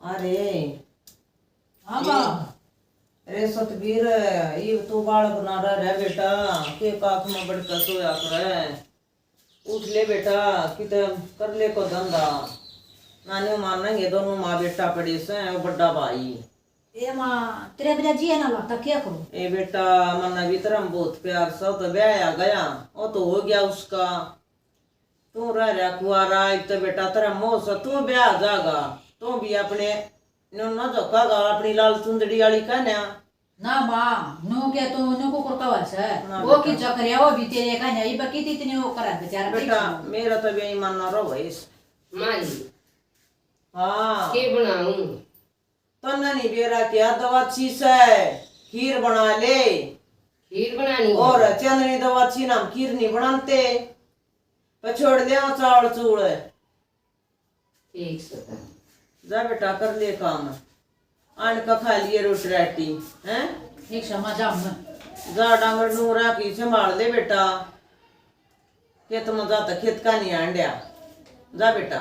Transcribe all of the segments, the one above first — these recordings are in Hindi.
अरे हाँ बा अरे सतबीर, ये तो बालक ना रह बेटा के काख में बड़का सोया करे। उठ ले बेटा, कित कर ले को धंधा। नानी मानेंगे दोनों माँ बेटा पड़ी से बड़ा भाई। ए माँ तेरे बिना जिए ना लगता, क्या करूं। ए बेटा मन्ना भी तरह बहुत प्यार सा तो ब्याह गया, वो तो हो गया उसका। तू रह रहा कुआरा, एक तो बेटा तेरा मोह सा तू ब्याह जागा तो भी अपने न झोंकागा अपनी लाल सुंदरी वाली कहना। ना माँ नो क्या तो नो को करता वैसे ना वो बेटा। की चक्रिया वो भी तेरे का नहीं बाकी इतने वो करा बेचारा बेटा मेरा तो बेईमान ना रहो इस। माई हाँ के बनाऊं? तो नहीं बेरा क्या दवा अच्छी से खीर बना ले। खीर बनानी है। और चंदनी दवा अच्छी नाम खीर नहीं बनाते, पछोड़ ले चावल चूड़। ठीक से जा बेटा कर ले काम, आन का खा लिए रोटी राटी हैं। एक समाजा में जा डांगर नूरा की संभाल ले बेटा, खेत में जाता खेत का नहीं आंडिया। जा बेटा।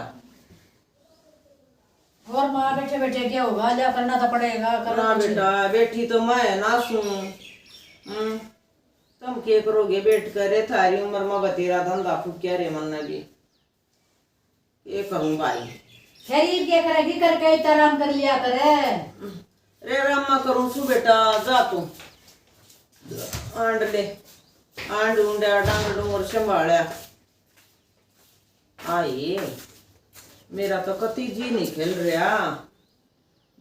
और माँ बैठे बैठे क्या होगा, लिया करना तो पड़ेगा ना करना बेटा बैठी तो मैं ना सू। तुम क्या करोगे बैठ कर, थारी उम्र में बतेरा धंधा फूकिया रे मन भी ये करूं भाई। शरीर क्या करेगी करके इतना आराम कर लिया करे। रे रामा करूं सु बेटा, जा तू आंड ले आंड ऊंडा डांग डूंगर संभालिया। आई मेरा तो कति जी नहीं खेल रहा,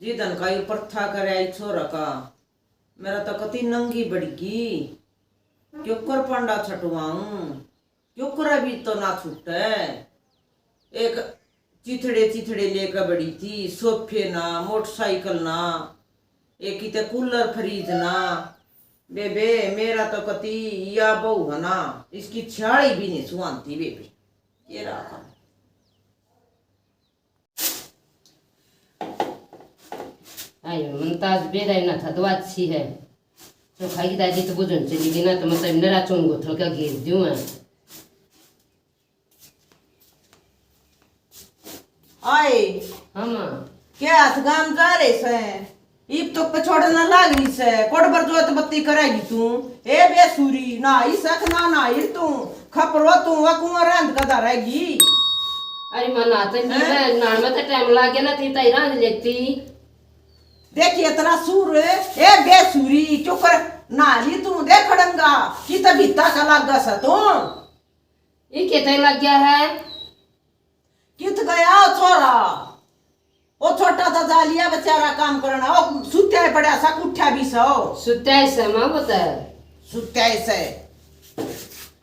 जिदन का ये प्रथा करे आई छोरा का। मेरा तो कति नंगी बड़गी, क्यों कर पंडा छटवाऊं, क्यों कर अभी तो ना छूटे। एक चिथड़े चिथड़े लेकर बड़ी थी, सोफे ना मोटरसाइकिल ना, एक किते कूलर फ्रीज ना। बेबे मेरा तो कति या बहू है ना, इसकी छाड़ी भी नहीं सुहानती बेबे। ये रहा आयो मुमताज बेदाई ना था तो अच्छी है तो खाई दादी तो बुझन चली गई ना तो मतलब नरा चोन गोथल का घेर दूं है। आए हम क्या गाम जा रहे से, इब तो पछोड़ना लागनी से कोट पर जोत बत्ती करेगी तू। ए बेसुरी ना ही सख ना ना ही तू खपरो तू वकुआ रंद कदा रहेगी। अरे मना तो नहीं है नान में तो टाइम लग गया ना ती ताई रांध लेती। देखिए तेरा सूर ए बेसुरी चुकर नाली तू देख खड़ंगा कि तभी तक लगा सा तू। ये कितने लग गया है? कित गया छोरा, वो छोटा सा जालिया बेचारा काम करना, वो सुत्या पड़ा सा उठा भी सो सुत्ता है समा बता सुत्या से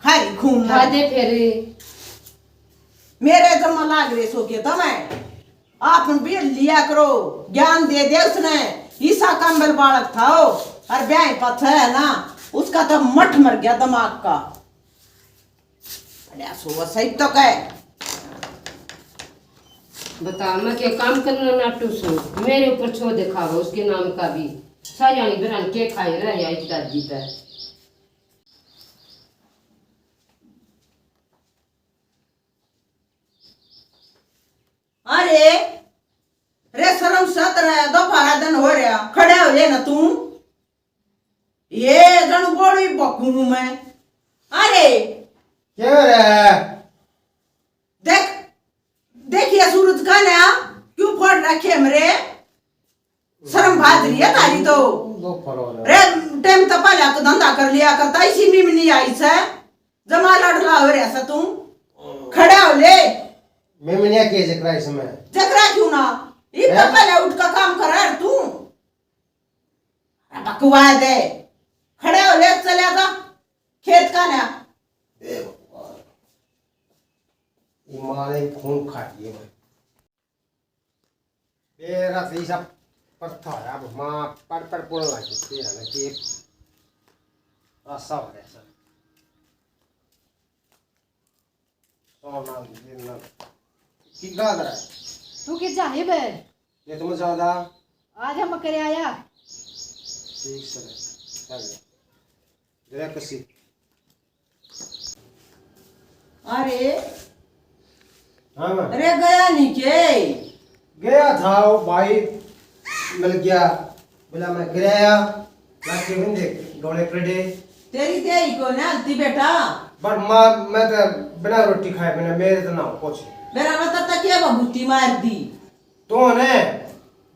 खाई खून खा दे फिर मेरे जमा लाग रहे सो के तुम्हें आप भी लिया करो, ज्ञान दे दे उसने। ईसा कंबल बालक था वो, और ब्याह पथ है ना उसका तो मठ मर गया दिमाग का। अरे सो सही तो कहे बता मैं क्या काम करना ना टूसू मेरे ऊपर छो दिखावा उसके नाम का भी सारी बिरान के खाए रहे या दादी पे। अरे रे शर्म सत रहा दोपहरा दिन हो रहा खड़े हो ले ना तू, ये जन बोड़ी बकू मैं। अरे क्या हो रहा है? देख देखिए सूरज का नया क्यों फोड़ रखे मेरे, शर्म भाज रही है तारी तो। रे टाइम तो पहले तो धंधा कर लिया करता, इसी में नहीं आई से जमा लड़ला हो रहा सा तू। खड़े हो ले मेमनिया के जकरा इस समय जगरा क्यों ना, ये तो पहले उठ का काम कर रहा है तू। बकवा दे खड़े हो ले चले जा खेत का ना। मारे खून खाती है मेरा सही सब पत्थर है। अब माँ पर बोल लगी थी ना कि रसा हो रहा सोना दिन की गाद रहा है। तू किस जाने बे ये तुम ज्यादा आज हम करे आया ठीक से जरा कसी। अरे हाँ अरे गया नहीं के गया था वो भाई मिल गया, बोला मैं गिराया लाके बंदे डोले कड़े। तेरी तेरी को ना हलती बेटा। पर माँ मैं तो बिना रोटी खाए बिना मेरे तो ना हो कुछ। मेरा मतलब था क्या बबूती मार दी तो ने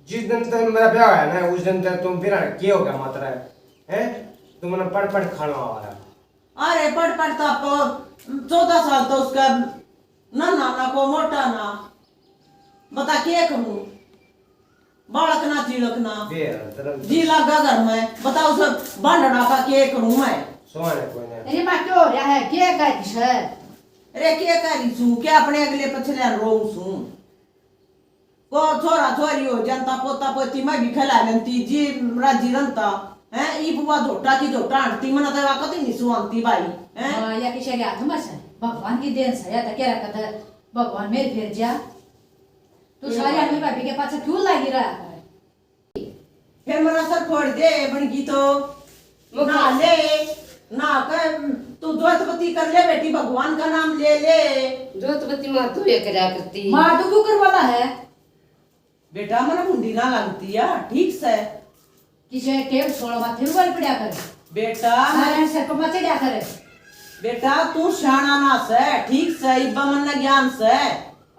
जिस दिन तक मेरा ब्याह है ना उस दिन तक तुम फिर क्या हो गया मात्रा है तुमने पढ़ पढ़ खाना वाला। अरे पढ़ तो आपको 14 साल तो उसका ना नाना को मोटा ना बता क्या करूं बालक ना चिड़क ना जी लगा घर में बता उसे बांधना का क्या करूं मैं सोने कोई नहीं। अरे माँ क्यों हो रहा है क्या कर है अरे क्या करी छू क्या अपने अगले पछले रो छू को छोरा छोरी हो जनता पोता पोती मैं भी खिला लेती जी राजी रंता है ई बुआ झोटा की झोटा आंटी मना तो वाकत ही नहीं सुनती भाई हैं या किसी के हाथ में से भगवान की देन से या तो क्या रखा था भगवान मेरे फिर जा तू सारी आदमी भाभी के पास क्यों लगी रहा है फिर मेरा सर फोड़ दे बनगी तो ना ले ना कर तू द्वैतपति कर ले बेटी भगवान का नाम ले ले जोतपति माँ तू ये क्या करती माँ तो क्यों करवाला है बेटा मना मुंडी ना लगती है ठीक से किसी के सोलह माथे ऊपर पड़ा करे बेटा नारायण सर को मचे क्या करे बेटा तू शाना ना से ठीक से इब्बा मन ज्ञान से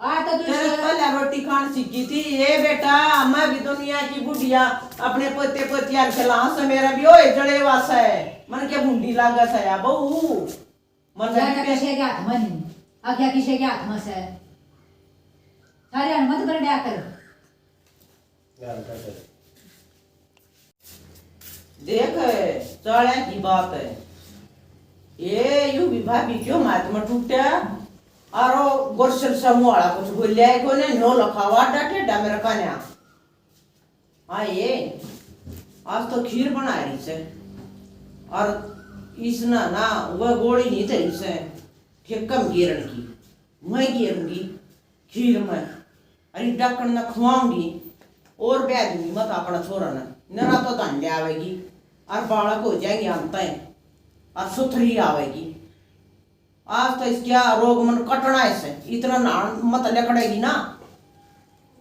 आ तो तेरे पहले रोटी खान सीखी थी ये बेटा मैं भी दुनिया की बुढ़िया अपने पोते पोतिया खिला से मेरा भी ओए जड़े वास है मन के मुंडी लागत है या बहू मन या में किसी के हाथ में नहीं आ क्या किसी के हाथ में से सारे अनुमत कर दिया कर देख चढ़े की बात है ये यू विवाह भी क्यों मात में टूटा और गोरसल समूह कुछ बोलिया है कोने नो लखावा डाटे डमर कान्या हाँ ये आज तो खीर बना रही से और इसना ना वह गोड़ी नहीं तरी से ठेकम गिरन की मैं गिरूंगी खीर में अरे डकन ना खुआऊंगी और ब्याह दूंगी मत अपना छोरा ना नरा तो धंधे आवेगी और बालक हो जाएंगे अंत और सुथरी आवेगी आज तो इसका रोग मन कटना ऐसे इतना ना मत लकड़ेगी ना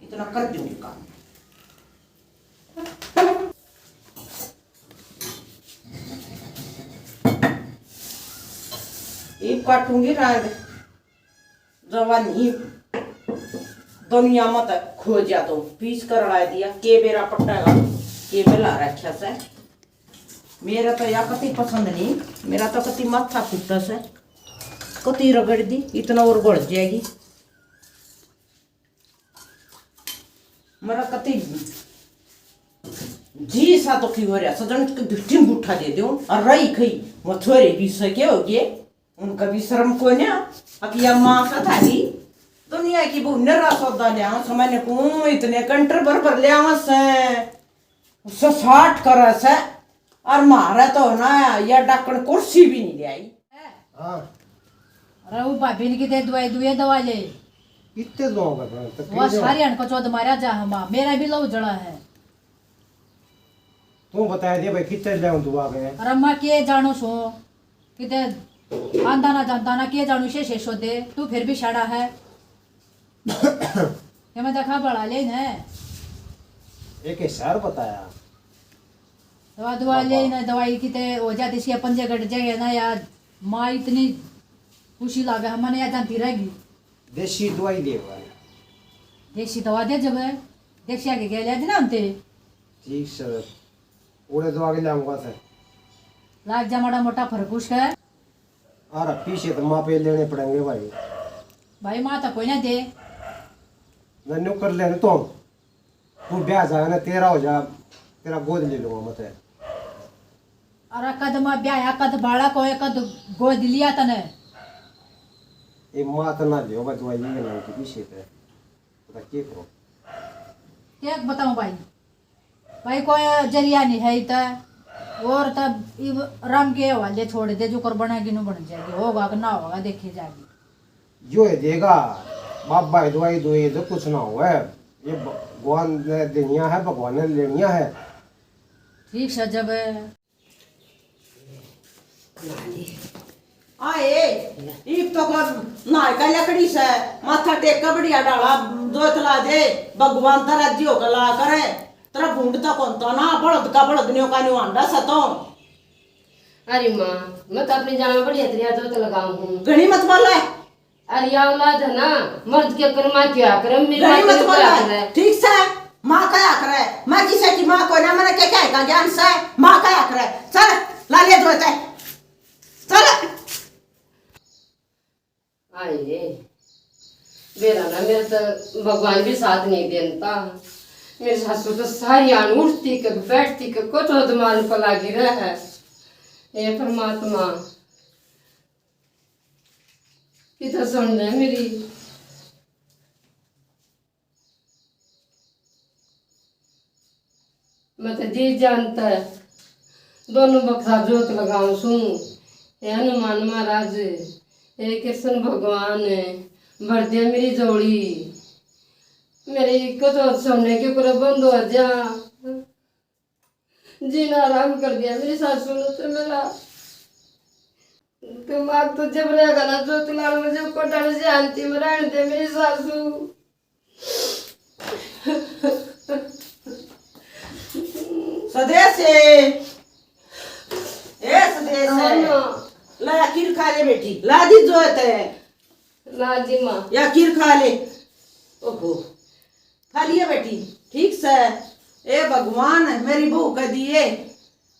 इतना कर दूंगी काम ये काटूंगी रात जवानी दुनिया मत खो जा तो पीस कर ला दिया के बेरा पट्टागा के बेला रखा से मेरा तो या कति पसंद नहीं मेरा तो कति माथा फुटता से कति रगड़ दी इतना और बढ़ जाएगी मेरा कति जी सा तो की हो रहा सदन के दृष्टि में उठा दे दो और रही खई वो छोरे भी सके हो गए उनका भी शर्म को ना अकिया माँ का थाली दुनिया की वो नरा सौदा ले आवा समय को इतने कंटर भर ले आवा से उससे 60 कर से और मारा तो ना या डकन कुर्सी भी नहीं ले आई हाँ अरे वो भाभी ने कितने दवाई दुए दवा ले इतने लोग वो सारी अनको चौथ मारा जा हम मेरा भी लो जड़ा है तू बताया दे भाई कितने ले दुआ गए अरे माँ के जानो सो किते आंदा ना जानता ना के जानू से शेष दे तू फिर भी छड़ा है ये मैं देखा बड़ा ले ने एक सर बताया दवा दवा ले ना दवाई किते हो जाती इसके पंजे कट जाएगा ना यार माँ इतनी खुशी लागे हमने या जानती रहेगी देसी दवाई ले वाला देसी दवा दे जब देसी आगे गए ले ना हमते ठीक सर ओड़े दवा के लाऊंगा सर लाग जा माड़ा मोटा फर्क उसका अरे पीछे तो माँ पे लेने पड़ेंगे भाई भाई माँ तो कोई ना दे नन्नू कर लेना तुम तू ब्याह जाए ना तेरा हो जा तेरा गोद ले लूंगा मत अरे कद माँ ब्याह कद बाड़ा को कद गोद लिया तने ये माँ तो ना लियो भाई दवाई ले लेना पीछे पे पता क्या करो क्या बताऊं भाई भाई कोई जरिया नहीं है इतना और तब राम के हवाले छोड़ दे जो कर बनेगी न बन जाएगी होगा कि ना होगा देखी जाएगी जो है देगा बाप भाई दवाई दो ये तो कुछ ना हुआ है ये भगवान ने देनिया है भगवान ने लेनिया है ठीक है जब आए एक तो नाय का लकड़ी से माथा टेक के बढ़िया डाला जोतला दे भगवान तारा जियो का ला करे तेरा भूंड तो कौन तो ना बड़द का बड़दनियों का नहीं आंडा सतो अरे माँ मैं तो अपनी जान में बढ़िया तरिया तो लगाऊं हूँ। घनी मत बोले अरे या औलाद है ना मर्द के कर माँ क्या करे मेरी घनी माँ मत तो क्या बोले करे। ठीक से माँ क्या करे मैं किसी की माँ को ना मैंने क्या क्या का ज्ञान से माँ क्या करे चल ला ले जोते चल आइए मेरा ना मेरा तो भगवान भी साथ नहीं देता। मेरी सासू तो सारी आन उठती के बैठती के कुछ दिमाग को लागी रहा है। ये परमात्मा कितना सुन ले मेरी। मैं तो जी जानता है दोनों बखरा जोत लगाऊं सू। हे हनुमान महाराज हे कृष्ण भगवान भर दे मेरी जोड़ी मेरी कुछ सुनने के ऊपर बंद हो जा। जीना आराम कर दिया मेरी सासू ने तो मेरा दिमाग तो जब रहेगा ना जो तुलाल मुझे कोटन से आंटी में रहने दे मेरी सासू। स्वदेश ए स्वदेश ला खीर खा ले बेटी ला दी जोत है लाजी माँ या खीर खा ले ओहो खा लिया बेटी ठीक से ए भगवान मेरी बहू का दिए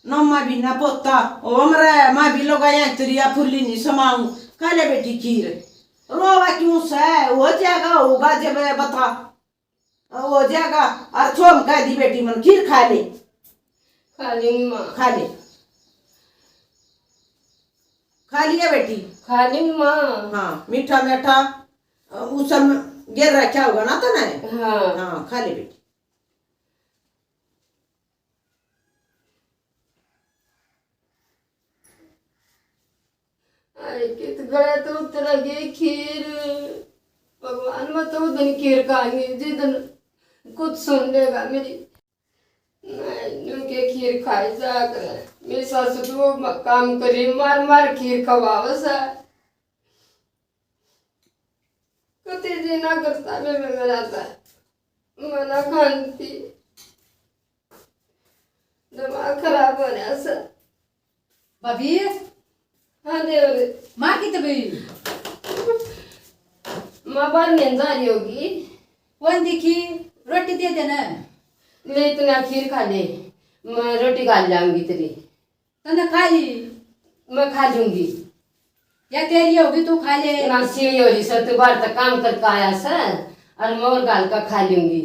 नम्मा भी ना पोता ओमरे माँ भी लोग आया त्रिया फुल्ली नहीं समाऊं खा ले बेटी खीर रोवा क्यों से हो जाएगा होगा जब बता हो जाएगा और छोम कह दी बेटी मन खीर खा ले खा लेंगी माँ खा ले खा लिया बेटी खा लेंगी माँ। हाँ मीठा मीठा उस सब गिर रखा होगा ना तो नहीं हाँ हाँ खा ले बेटी अरे कित गए तो उतर गई खीर भगवान मैं तो दिन खीर खाएंगे जिस दिन कुछ सुन लेगा मेरी नहीं के खीर खाई जा कर मेरी सासू तो वो काम करी मार मार खीर खवावस है कति जी ना करता मैं मेरा था मना खाती दिमाग खराब हो रहा सर। भाभी हाँ देवर माँ की तभी माँ बाहर नींद आ रही होगी। कौन दिखी रोटी दे देना ले इतना खीर खा ले मैं रोटी खा जाऊंगी तेरी तूने खा ली मैं खा लूंगी। या तेरी होगी तू खा ले ना सीढ़ी हो रही सर तू बाहर तक काम करके आया सर और मैं और गाल का खा लूंगी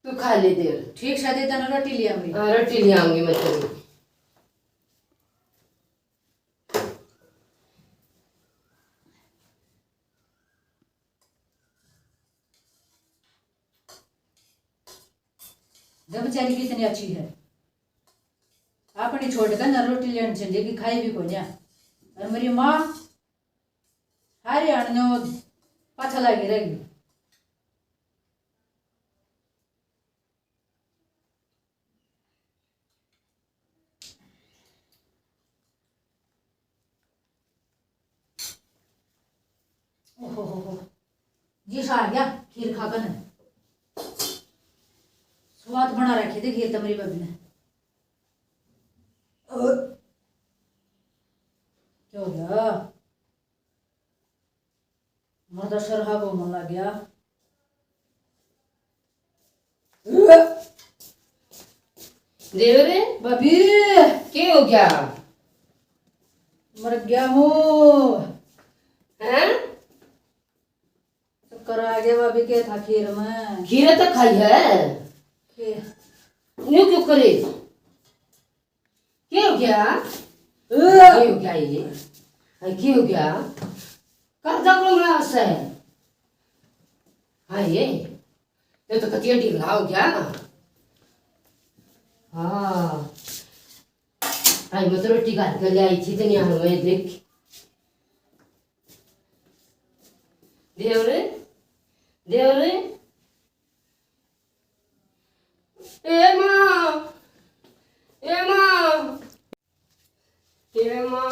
तू खा ले देर। ठीक से दे देना रोटी ले आऊंगी। हाँ रोटी ले आऊंगी मैं तेरी। जब बेचारी कितनी अच्छी है अपनी छोड़ कर ना रोटी लेने चली कि खाई भी कोई ना और मेरी माँ हारे आने पाछा लगी रहेगी। ओहो हो जी सा आ गया खीर खाकर ना स्वाद बना रखे थे खीर तो मेरी बबी ने। क्या हो गया मर्दा सरहा को मन लग गया। देवरे बबी क्या हो गया मर गया हूँ हैं चक्कर आ गया बबी के था खीर में खीर तो खाई है न्यू क्यों करे क्या हो गया क्या हो गया ये क्या हो गया कर जा करो मेरा से हाँ ये तो कतिया ढीला हो गया हाँ आज मैं तो रोटी काट कर ले आई थी तो नहीं मैं देख देवरे देवरे ए माँ ए माँ ए माँ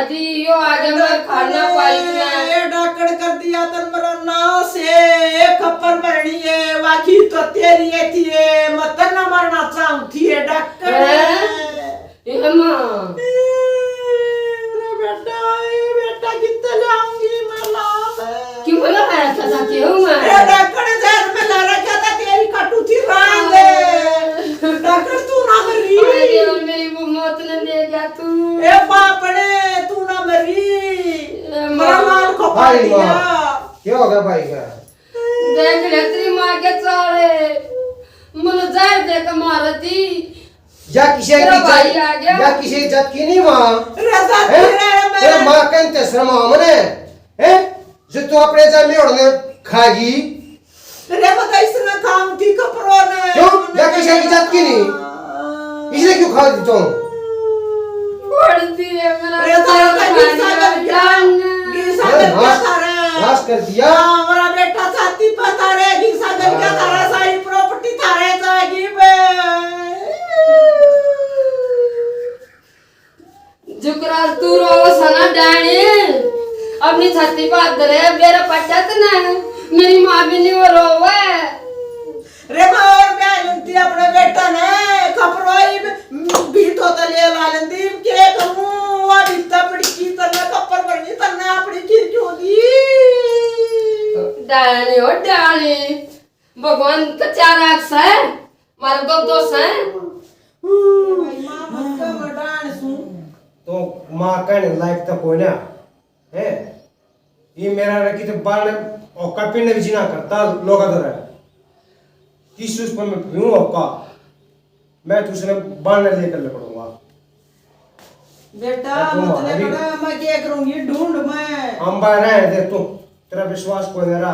दी यो आगे मैं खाना पाई ना ये डाकड़ कर दिया तन मरो नाव से खप्पर भरनी है वाकी तो तेरी है थी मत न मरना चाहूं थी ये डाकड़ ये मां बेटा कितने लाऊंगी मैं लाभ क्यों बोला है था क्यों मैं ये डाकड़ जहर में ला रखा था तेरी कटू थी रांग डाकड़ तू ना मरी अरे मेरी वो मौत न ले गया तू ए बाप ने तू ना मरी मेरा लाल को पा भाई दिया माँ क्या हो गया भाई का देख ले तेरी माँ के चाले मुझे जहर दे के मारती या किसी तेरा की भाई आ गया। या किसी इज्जत की नहीं माँ रजा हैं? तेरे तेरा में माँ का इंतजार हमने हैं जो तू अपने जमीन उड़ने खागी तेरे बता इसने काम थी कपड़ों ने क्यों? या किसी की इज्जत की नहीं? इसलिए क्यों खा दी तुम पड़ती है मेरा अरे तारा का गिसा कर दिया गिसा कर दिया तारे नाश कर दिया हमारा बेटा छाती पर तारे गिसा कर दिया तारा सारी प्रॉपर्टी तारे जाएगी बे जुकरा तू रो सना डाणी अपनी छाती पर हाथ धरे मेरा पट्टा ना मेरी माँ भी नहीं वो रोवे रे मां और क्या लंती अपने बेटा ने कपड़ों भी तो तले ला लंदी के करूं वो बिता पड़ी की तने कपड़ भरनी तने अपनी खीर क्यों दी डाणी हो डाणी भगवान का चार आँख है मारे दो दोस्त है मां मत का मडान सु तो माँ कहने लायक तो कोई ना है ये मेरा रखी तो बाल और कपिल ने भी जीना करता लोग अदर है किस उस पर मैं क्यों आपका मैं दूसरे बाल ने लेकर लपड़ूंगा बेटा मतलब बड़ा मैं क्या करूंगी ढूंढ मैं हम बाहर रहे दे तू तेरा विश्वास कोई नहीं रहा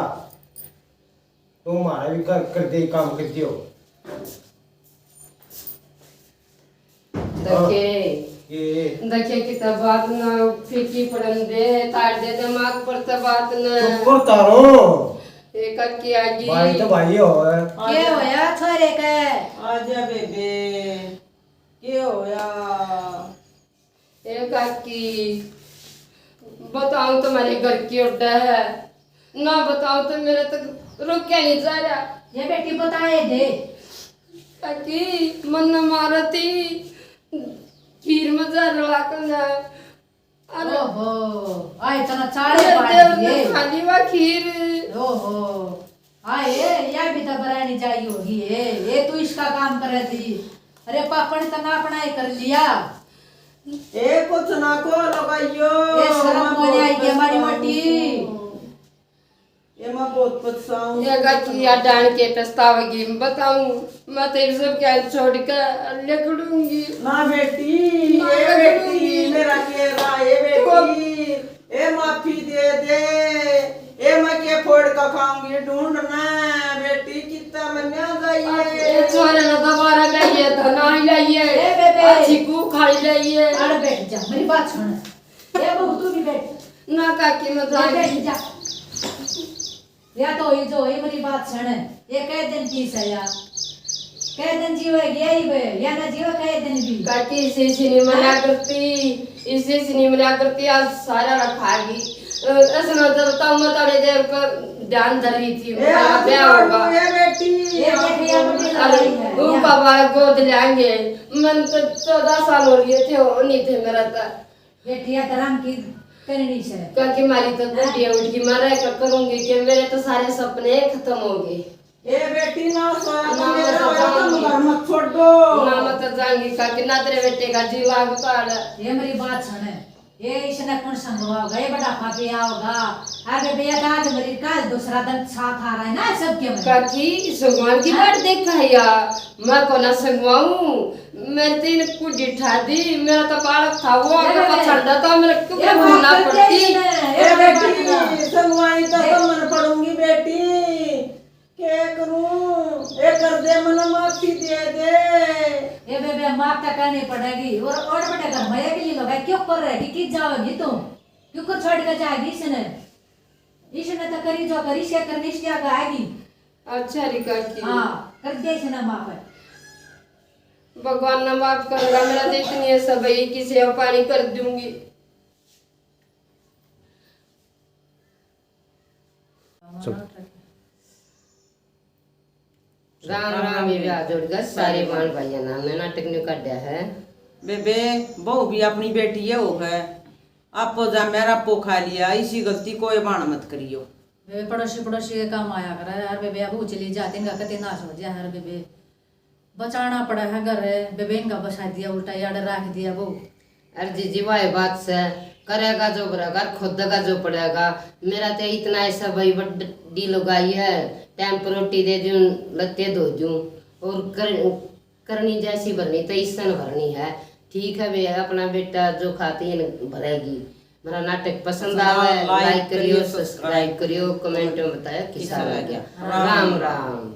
तुम हमारा भी कर दे काम कर दियो देखिए कितना बात ना फीकी पड़न दे तार दे दिमाग पर तो बात ना चुप तारो एक की आगी भाई तो भाई हो के होया छोरे के आजा बेबे क्या होया एक की बताऊं तुम्हारे घर की उड्डा है ना बताऊं तो मेरा तक रुक क्या नहीं जा रहा ये बेटी बताए दे काकी मन न मारती खीर में जहर लगा कर ना अरे ओहो आए तना चाड़े देव पाए ने दिए खाली वा खीर ओहो आए या भी तो बनानी चाहिए होगी ये तू इसका काम करे थी अरे पापा ने तना अपना ही कर लिया ए कुछ ना को लगाइयो ये शर्म को नहीं आई के हमारी मोटी ये मैं बहुत पछताऊं ये गाची या डांड के प्रस्ताव की बताऊं मैं तेरे सब क्या छोड़ कर लेकड़ूंगी ना बेटी ना ये बेटी। बेटी मेरा केरा ये बेटी ए माफी दे दे ए मैं के फोड़ का खाऊंगी ढूंढना बेटी कितना मन्या ये जाइए छोरे ने दोबारा लाइए धनाई लाइए ए बेबे। अच्छी गू खाई लाइए अरे बैठ जा मेरी बात सुन ये बहू तू भी बैठ ना काकी में ये जाए बैठ जा या तो ये जो ये मेरी बात सुन ये कह दिन की सया कह दिन जीवेगी यही बे या ना जीवे कह दिन भी काकी इसे नहीं मना करती इसे नहीं मना करती आज सारा रखागी ऐसा ना तो मैं थोड़ी देर को ध्यान धर रही थी ए मेरा ब्याह होगा ये बेटी ये बेटी या बेटी अरे लड़ाई है वो बाबा गोद लेंगे मन तो 14 साल हो रहे थे वो नहीं थे मेरा था बेटिया धर्म की करनी से क्योंकि मारी तो बुढ़िया उठी मारा क्या करूंगी कि मेरे तो सारे सपने खत्म हो गए ए बेटी ना सोया ना तो मेरा मत होया तुम जाऊंगी। घर मत छोड़ दो ना मत जाएंगी क्योंकि ना तेरे बेटे का जी लागता है ये मेरी बात सुन ये इसने कौन संगवा होगा ये बड़ा पापिया होगा आगे भैया का आज मेरी का दूसरा दिन साथ आ रहा है ना सबके में काकी सगवान की बात देखा है यार मैं को ना सगवाऊं मैं तीन कुछ उठा दी मेरा तो बालक था वो अगर पछड़ था मेरे को ये भूलना बात पड़ती ए बेटी संगवानी तो मन पड़ूंगी बेटी क्या करूं ए कर दे मन माफी दे दे ये बेबे माफ तक करनी पड़ेगी और बड़े घर में के लिए लगा क्यों कर रहेगी कि जाओगी तुम क्यों कर छोड़ कर जाएगी इसने तो करी जो करी से करनी से क्या आएगी अच्छा री काकी हाँ कर दे इसने माफ है भगवान ना माफ करेगा मेरा तो इतनी है सब है कि सेवा पानी कर दूंगी राम राम ये ब्याह जोड़गा सारे बाण भाइया नाम में नाटक न्यू काटा है। बेबे बहू भी अपनी बेटी है वो है, आपो जा मेरा पो खा लिया, इसी गलती कोई बाण मत करियो। बेबे पड़ोसी पड़ोसी के काम आया करे यार बेबे, अब चली जाती इनका कते नाश हो जाए यार बेबे, बचाना पड़ा है घर बेबे, इनका बसा दिया उल्टा यार रख दिया वो। अरे जीजी वाई बात से करेगा जो बरेगा खुद का जो पड़ेगा। मेरा तो इतना ऐसा भाई बड़ी लगाई है, टाइम पर रोटी दे दूं लत्ते धो दूं और करनी जैसी भरनी तो ईसन भरनी है। ठीक है भैया, अपना बेटा जो खाती है भरेगी। मेरा नाटक पसंद आवे लाइक करियो, सब्सक्राइब करियो, कमेंट में बताया कैसा लगा। राम राम।